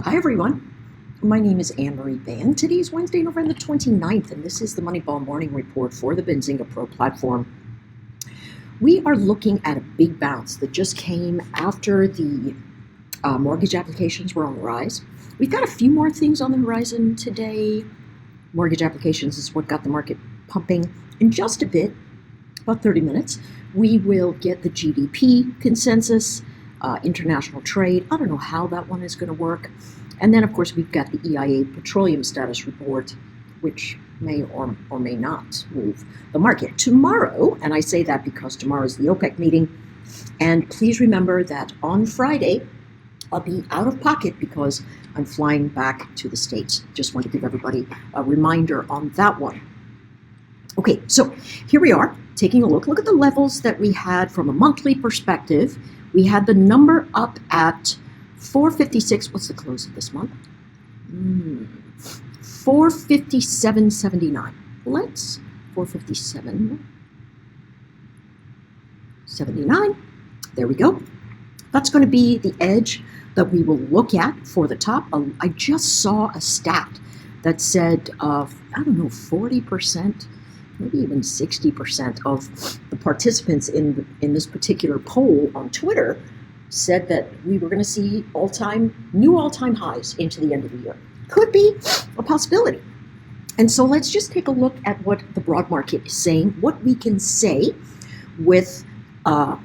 Hi everyone, my name is Anne-Marie Band. Today is Wednesday, November 29th, and this is the Moneyball Morning Report for the Benzinga Pro platform. We are looking at a big bounce that just came after the mortgage applications were on the rise. We've got a few more things on the horizon today. Mortgage applications is what got the market pumping. In just a bit, about 30 minutes, we will get the GDP consensus, international trade. I don't know how that one is going to work. And then, of course, we've got the EIA petroleum status report, which may or may not move the market. Tomorrow, and I say that because tomorrow is the OPEC meeting, and please remember that on Friday, I'll be out of pocket because I'm flying back to the States. Just want to give everybody a reminder on that one. Okay, so here we are taking a look. Look at the levels that we had from a monthly perspective. We had the number up at 456. What's the close of this month? 457.79. Let's 457.79. There we go. That's going to be the edge that we will look at for the top. I just saw a stat that said, I don't know, 40%, maybe even 60% of the participants in this particular poll on Twitter said that we were going to see new all-time highs into the end of the year. Could be a possibility. And so let's just take a look at what the broad market is saying, what we can say with a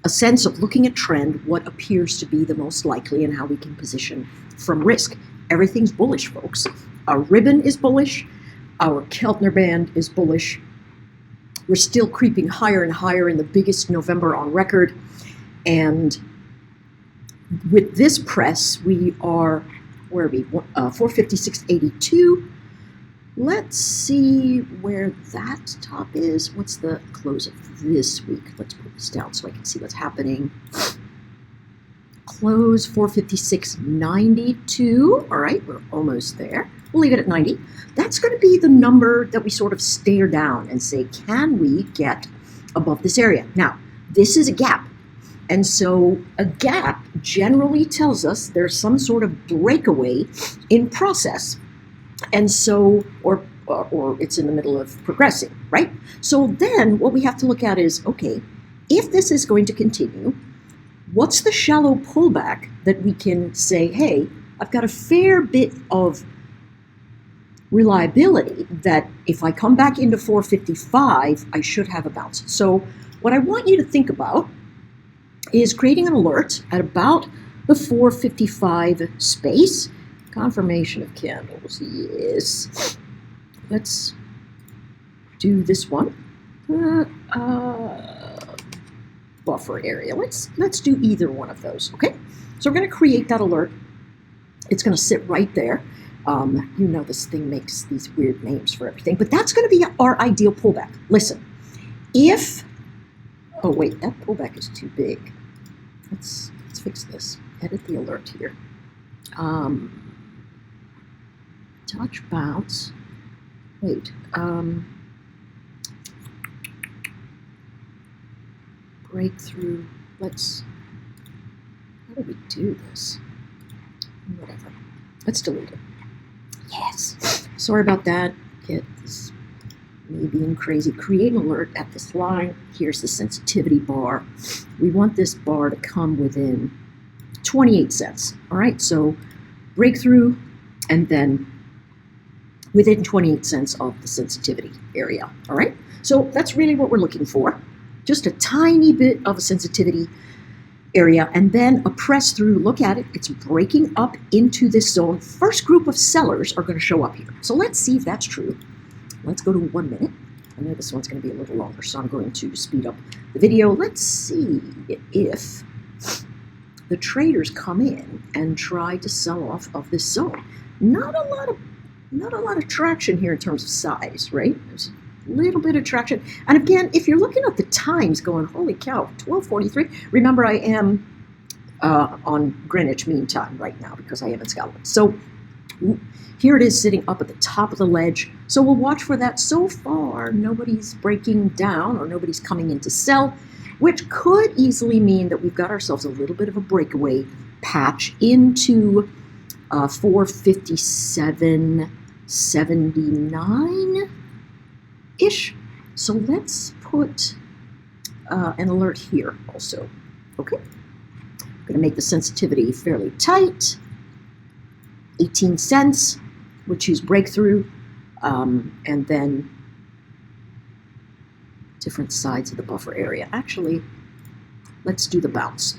sense of looking at trend, what appears to be the most likely and how we can position from risk. Everything's bullish, folks. Our ribbon is bullish. Our Keltner band is bullish. We're still creeping higher and higher in the biggest November on record. And with this press, we are, where are we? 456.82. Let's see where that top is. What's the close of this week? Let's put this down so I can see what's happening. Close 456.92. All right, we're almost there. We'll leave it at 90. That's going to be the number that we sort of stare down and say, can we get above this area? Now, this is a gap. And so a gap generally tells us there's some sort of breakaway in process. And so, or it's in the middle of progressing, right? So then what we have to look at is, okay, if this is going to continue, what's the shallow pullback that we can say, hey, I've got a fair bit of reliability that if I come back into 455, I should have a bounce. So what I want you to think about is creating an alert at about the 455 space. Confirmation of candles, yes. Let's do this one. Buffer area. Let's do either one of those, okay? So we're going to create that alert. It's going to sit right there. You know this thing makes these weird names for everything, but that's going to be our ideal pullback. Listen, if, oh wait, that pullback is too big. Let's fix this. Edit the alert here. Touch bounce. Wait. Breakthrough. How do we do this? Whatever. Let's delete it. Yes. Sorry about that. Get this me being crazy. Create an alert at this line. Here's the sensitivity bar. We want this bar to come within 28 cents. All right, so breakthrough and then within 28 cents of the sensitivity area. All right, so that's really what we're looking for. Just a tiny bit of a sensitivity area and then a press through. Look at it. It's breaking up into this zone. First group of sellers are going to show up here. So let's see if that's true. Let's go to 1 minute. I know this one's going to be a little longer, so I'm going to speed up the video. Let's see if the traders come in and try to sell off of this zone. Not a lot of traction here in terms of size, right? There's a little bit of traction. And again, if you're looking at the times going, holy cow, 12:43. Remember, I am on Greenwich Mean Time right now because I am in Scotland. So here it is sitting up at the top of the ledge. So we'll watch for that. So far, nobody's breaking down or nobody's coming in to sell, which could easily mean that we've got ourselves a little bit of a breakaway patch into 457.79-ish. So let's put an alert here also. Okay. I'm going to make the sensitivity fairly tight. 18 cents. We'll choose breakthrough. And then different sides of the buffer area. Actually, let's do the bounce.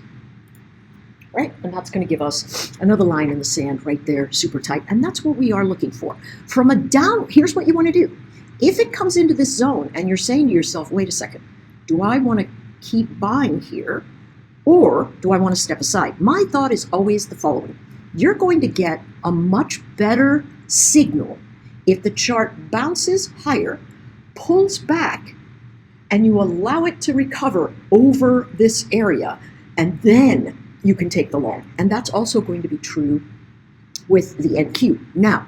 Right? And that's going to give us another line in the sand right there, super tight. And that's what we are looking for. From a down, here's what you want to do. If it comes into this zone and you're saying to yourself, wait a second, do I want to keep buying here or do I want to step aside? My thought is always the following. You're going to get a much better signal if the chart bounces higher, pulls back, and you allow it to recover over this area, and then you can take the long. And that's also going to be true with the NQ. Now,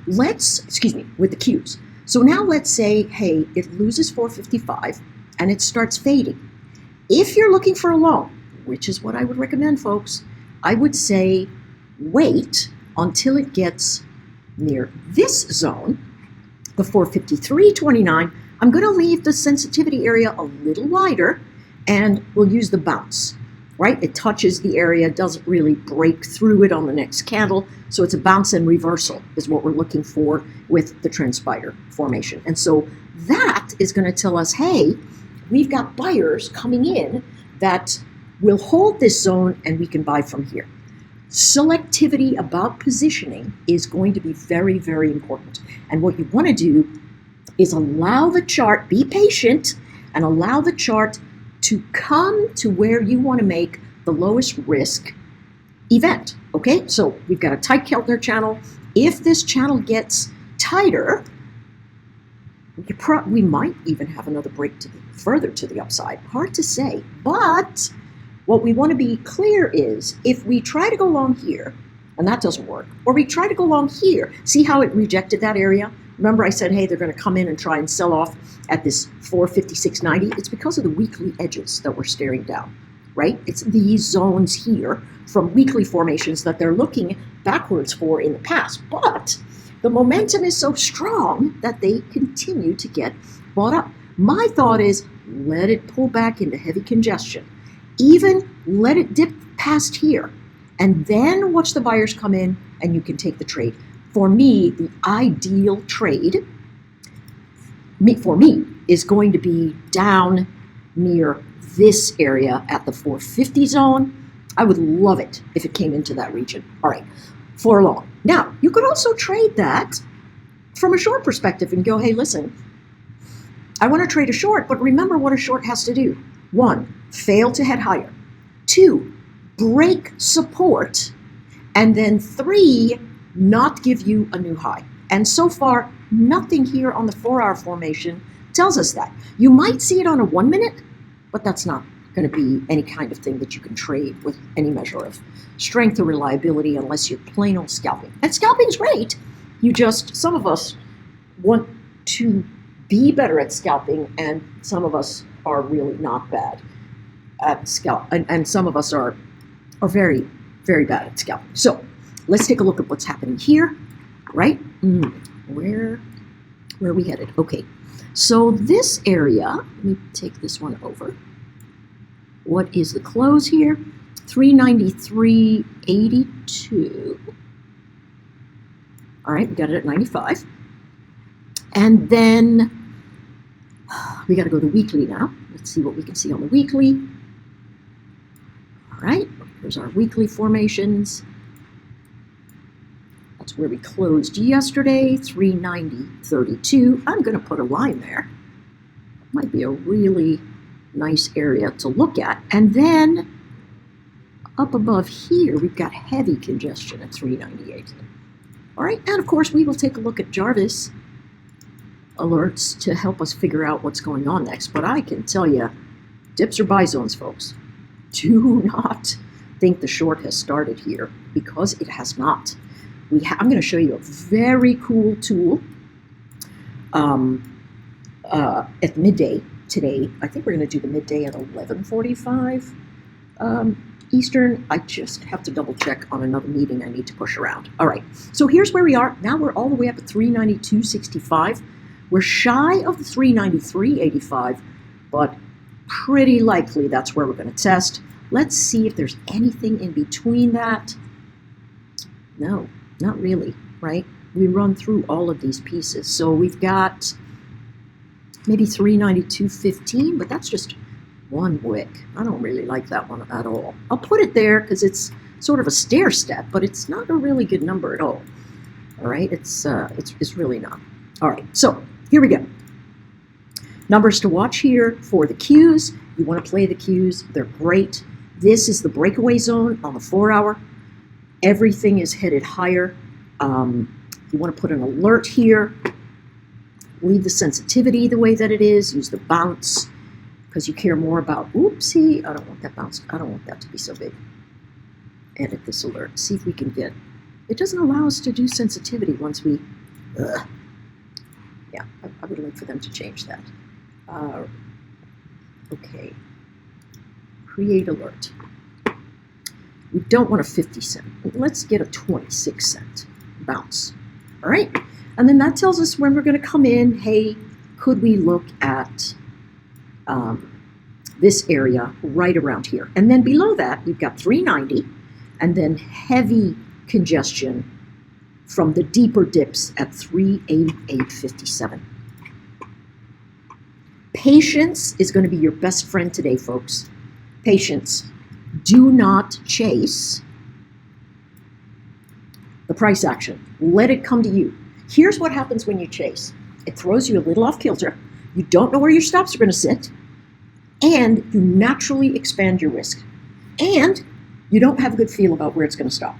with the Qs. So now let's say, hey, it loses 455 and it starts fading. If you're looking for a long, which is what I would recommend, folks, I would say wait until it gets near this zone, the 453.29. I'm going to leave the sensitivity area a little wider and we'll use the bounce, right? It touches the area, doesn't really break through it on the next candle. So it's a bounce and reversal is what we're looking for with the trend spider formation. And so that is going to tell us, hey, we've got buyers coming in that will hold this zone and we can buy from here. Selectivity about positioning is going to be very, very important. And what you want to do is allow the chart, be patient, and allow the chart to come to where you want to make the lowest risk event. Okay, so we've got a tight Keltner channel. If this channel gets tighter, we might even have another break further to the upside. Hard to say, but what we want to be clear is if we try to go long here, and that doesn't work, or we try to go long here, see how it rejected that area? Remember I said, hey, they're going to come in and try and sell off at this 456.90. It's because of the weekly edges that we're staring down, right? It's these zones here from weekly formations that they're looking backwards for in the past. But the momentum is so strong that they continue to get bought up. My thought is let it pull back into heavy congestion. Even let it dip past here and then watch the buyers come in and you can take the trade. For me, the ideal trade for me is going to be down near this area at the 450 zone. I would love it if it came into that region. All right, for long. Now, you could also trade that from a short perspective and go, hey, listen, I want to trade a short, but remember what a short has to do. 1, fail to head higher. 2, break support. And then 3, not give you a new high. And so far, nothing here on the 4-hour formation tells us that. You might see it on a 1 minute, but that's not going to be any kind of thing that you can trade with any measure of strength or reliability unless you're plain old scalping. And scalping's great. Some of us want to be better at scalping, and some of us are really not bad at scalp, and some of us are very, very bad at scalping. So let's take a look at what's happening here, right? Where are we headed? Okay, so this area, let me take this one over. What is the close here? 393.82. All right, we got it at 95. And then we got to go to weekly now. Let's see what we can see on the weekly. All right, here's our weekly formations. That's where we closed yesterday, 390.32. I'm going to put a line there. Might be a really nice area to look at. And then up above here, we've got heavy congestion at 398. All right, and of course, we will take a look at Jarvis alerts to help us figure out what's going on next. But I can tell you, dips are buy zones, folks. Do not think the short has started here, because it has not. I'm going to show you a very cool tool at midday today. I think we're going to do the midday at 11:45 Eastern. I just have to double check on another meeting I need to push around. All right, so here's where we are. Now we're all the way up at 392.65. We're shy of the 393.85, but pretty likely that's where we're going to test. Let's see if there's anything in between that. No, not really, right? We run through all of these pieces. So we've got maybe 392.15, but that's just one wick. I don't really like that one at all. I'll put it there because it's sort of a stair step, but it's not a really good number at all. All right, it's really not. All right, so here we go. Numbers to watch here for the Qs. You want to play the Qs. They're great. This is the breakaway zone on the 4-hour. Everything is headed higher. You want to put an alert here. Leave the sensitivity the way that it is. Use the bounce because you care more about, oopsie, I don't want that bounce. I don't want that to be so big. Edit this alert. See if we can get, it doesn't allow us to do sensitivity once we, yeah, I would like for them to change that. Okay. Create alert. We don't want a 50 cent. Let's get a 26 cent bounce. All right. And then that tells us when we're going to come in. Hey, could we look at this area right around here? And then below that, we've got 390 and then heavy congestion from the deeper dips at 388.57. Patience is going to be your best friend today, folks. Patience. Do not chase the price action. Let it come to you. Here's what happens when you chase. It throws you a little off kilter. You don't know where your stops are going to sit. And you naturally expand your risk. And you don't have a good feel about where it's going to stop.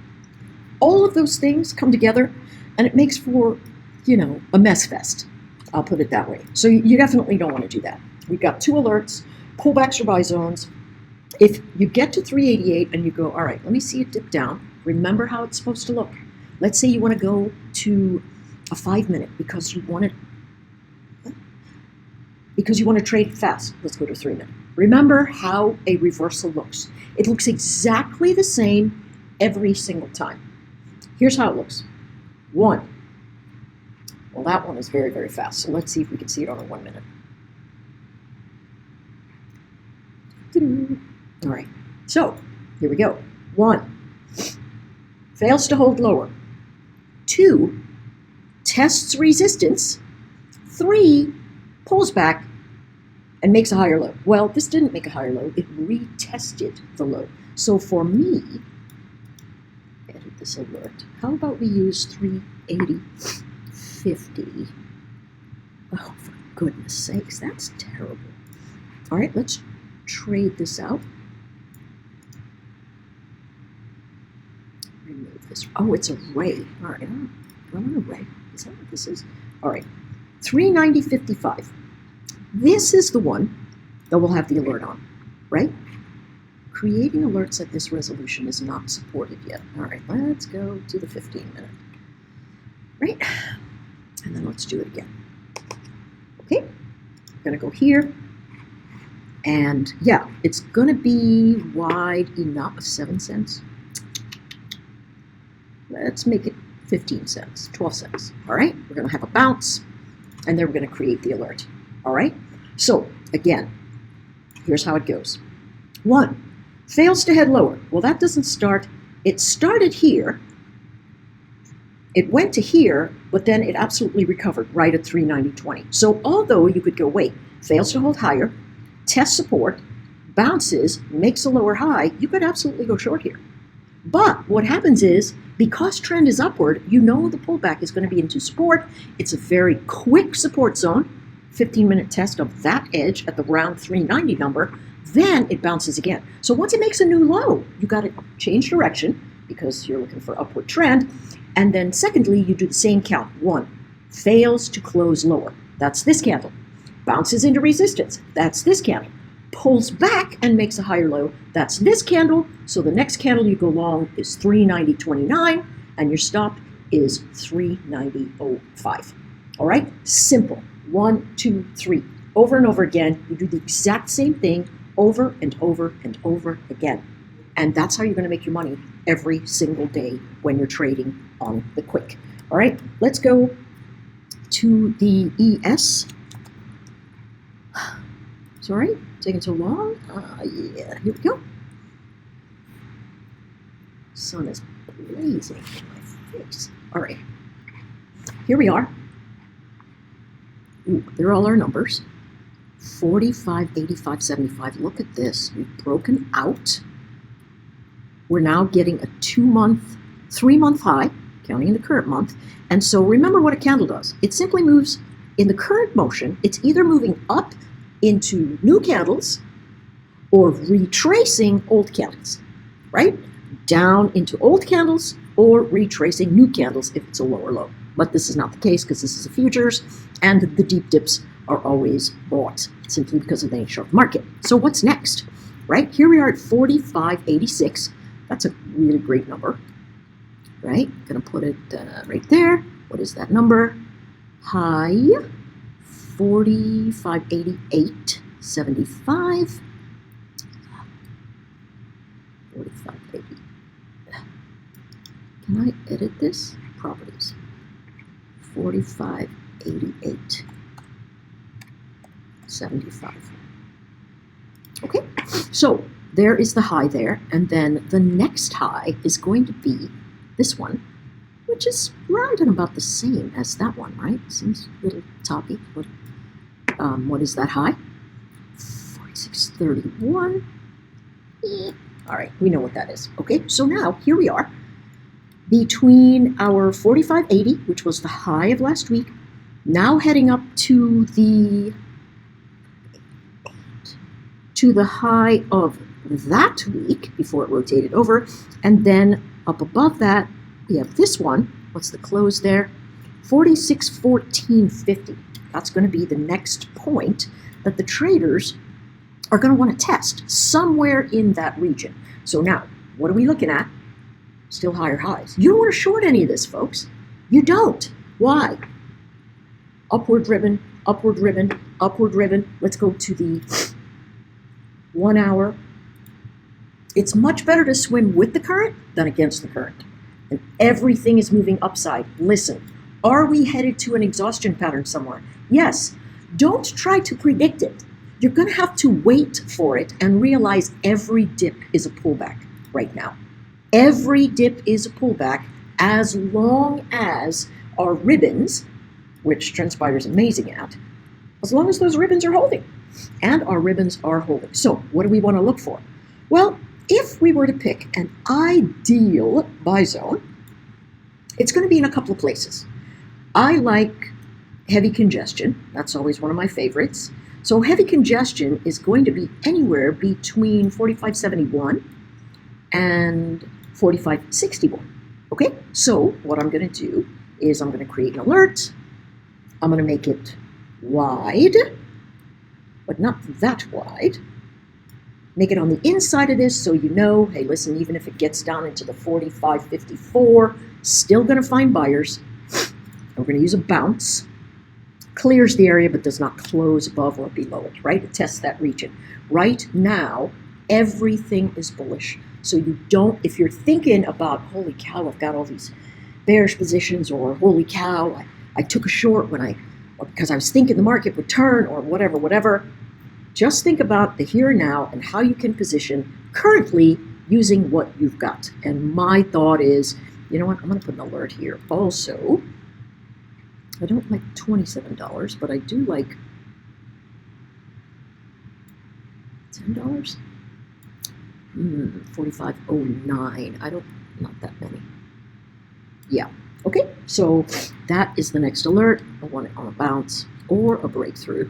All of those things come together and it makes for, a mess fest. I'll put it that way. So you definitely don't want to do that. We've got 2 alerts, pullbacks or buy zones. If you get to 388 and you go, all right, let me see it dip down. Remember how it's supposed to look. Let's say you want to go to a 5-minute because you want to trade fast. Let's go to 3-minute. Remember how a reversal looks. It looks exactly the same every single time. Here's how it looks. 1. Well, that one is very, very fast. So let's see if we can see it on a 1-minute. All right. So here we go. 1. Fails to hold lower. 2. Tests resistance. 3. Pulls back and makes a higher low. Well, this didn't make a higher low. It retested the low. So for me, edit this alert. How about we use 380.50? Oh, for goodness sakes, that's terrible. All right, let's trade this out. Remove this. Oh, it's a ray. All right, I want a ray. Is that what this is? All right, 390.55. This is the one that we'll have the alert on, right? Creating alerts at this resolution is not supported yet. All right, let's go to the 15-minute. Right? And then let's do it again. Okay, I'm going to go here. And yeah, it's going to be wide enough, 7 cents. Let's make it 15 cents, 12 cents. All right, we're going to have a bounce, and then we're going to create the alert. All right, so again, here's how it goes. 1, fails to head lower. Well, that doesn't start. It started here. It went to here, but then it absolutely recovered right at 390.20. So although you could go, wait, fails to hold higher, test support, bounces, makes a lower high, you could absolutely go short here. But what happens is, because trend is upward, you know the pullback is going to be into support. It's a very quick support zone, 15-minute test of that edge at the round 390 number, then it bounces again. So once it makes a new low, you got to change direction because you're looking for upward trend. And then secondly, you do the same count. 1, fails to close lower. That's this candle. Bounces into resistance. That's this candle. Pulls back and makes a higher low. That's this candle. So the next candle you go long is 390.29 and your stop is 390.05. All right? Simple. 1, 2, 3. Over and over again. You do the exact same thing over and over and over again. And that's how you're going to make your money every single day when you're trading on the quick. All right, let's go to the ES. Sorry, taking so long. Yeah, here we go. Sun is blazing in my face. All right, here we are. Ooh, there are all our numbers. 45, 85, 75. Look at this. We've broken out. We're now getting a 2-month, 3-month high, counting in the current month. And so remember what a candle does. It simply moves in the current motion. It's either moving up into new candles or retracing old candles, right? Down into old candles or retracing new candles if it's a lower low. But this is not the case because this is a futures, and the deep dips are always bought simply because of the nature of the market. So what's next, right? Here we are at 45.86. That's a really great number, right? Gonna put it right there. What is that number? High 45.88.75. 45.80. Can I edit this? Properties. 45.88.75. Okay, so there is the high there, and then the next high is going to be this one, which is round and about the same as that one, right? Seems a little toppy. What is that high? 46.31. All right, we know what that is. Okay, so now here we are between our 45.80, which was the high of last week, now heading up to the high of that week before it rotated over, and then up above that we have this one. What's the close there? 46.14.50. That's going to be the next point that the traders are going to want to test somewhere in that region. So now, what are we looking at? Still higher highs. You don't want to short any of this, folks. You don't. Why? Upward ribbon, upward ribbon, upward ribbon. Let's go to the 1 hour. It's much better to swim with the current than against the current. And everything is moving upside. Listen, are we headed to an exhaustion pattern somewhere? Yes. Don't try to predict it. You're going to have to wait for it and realize every dip is a pullback right now. Every dip is a pullback as long as our ribbons, which Transpire is amazing at, as long as those ribbons are holding. And our ribbons are holding. So what do we want to look for? Well, if we were to pick an ideal buy zone, it's going to be in a couple of places. I like heavy congestion. That's always one of my favorites. So heavy congestion is going to be anywhere between 45.71 and 45.61. Okay, so what I'm going to do is I'm going to create an alert. I'm going to make it wide, but not that wide. Make it on the inside of this so you know, hey, listen, even if it gets down into the 45.54, still going to find buyers. We're going to use a bounce. Clears the area but does not close above or below it, right? It tests that region. Right now, everything is bullish. So you don't, if you're thinking about, holy cow, I've got all these bearish positions, or holy cow, I took a short because I was thinking the market would turn, or whatever. Just think about the here and now and how you can position currently using what you've got. And my thought is, you know what, I'm going to put an alert here. Also, I don't like $27, but I do like $10. 45.09. Not that many. Yeah. Okay. So that is the next alert. I want it on a bounce or a breakthrough.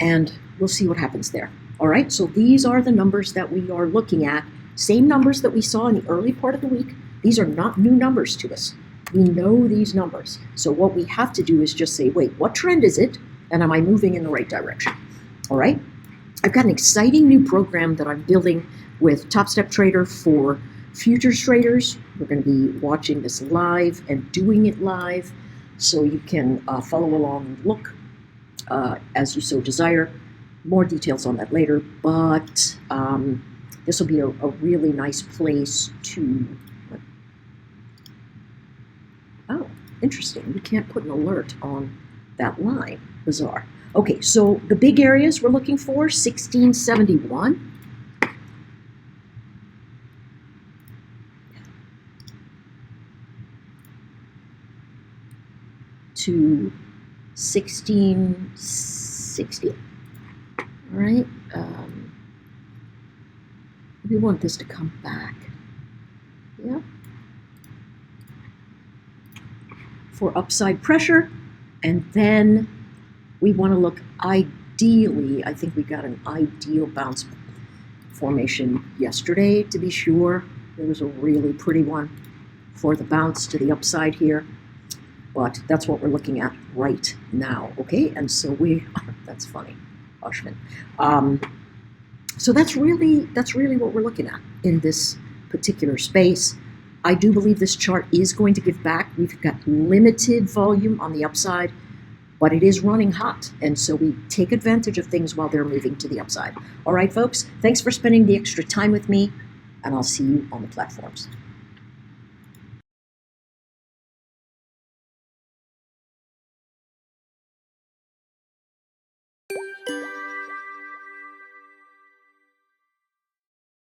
And we'll see what happens there. All right. So these are the numbers that we are looking at. Same numbers that we saw in the early part of the week. These are not new numbers to us. We know these numbers. So what we have to do is just say, wait, what trend is it? And am I moving in the right direction? All right. I've got an exciting new program that I'm building with Top Step Trader for futures traders. We're going to be watching this live and doing it live, so you can follow along and look as you so desire. More details on that later, but this will be a really nice place to, oh, interesting. We can't put an alert on that line. Bizarre. Okay, so the big areas we're looking for, 1671. To 1660. All right. We want this to come back. Yeah. For upside pressure. And then we want to look ideally, I think we got an ideal bounce formation yesterday to be sure. There was a really pretty one for the bounce to the upside here. But that's what we're looking at right now, okay? And so that's funny, Hushman. So that's really what we're looking at in this particular space. I do believe this chart is going to give back. We've got limited volume on the upside, but it is running hot. And so we take advantage of things while they're moving to the upside. All right, folks, thanks for spending the extra time with me, and I'll see you on the platforms.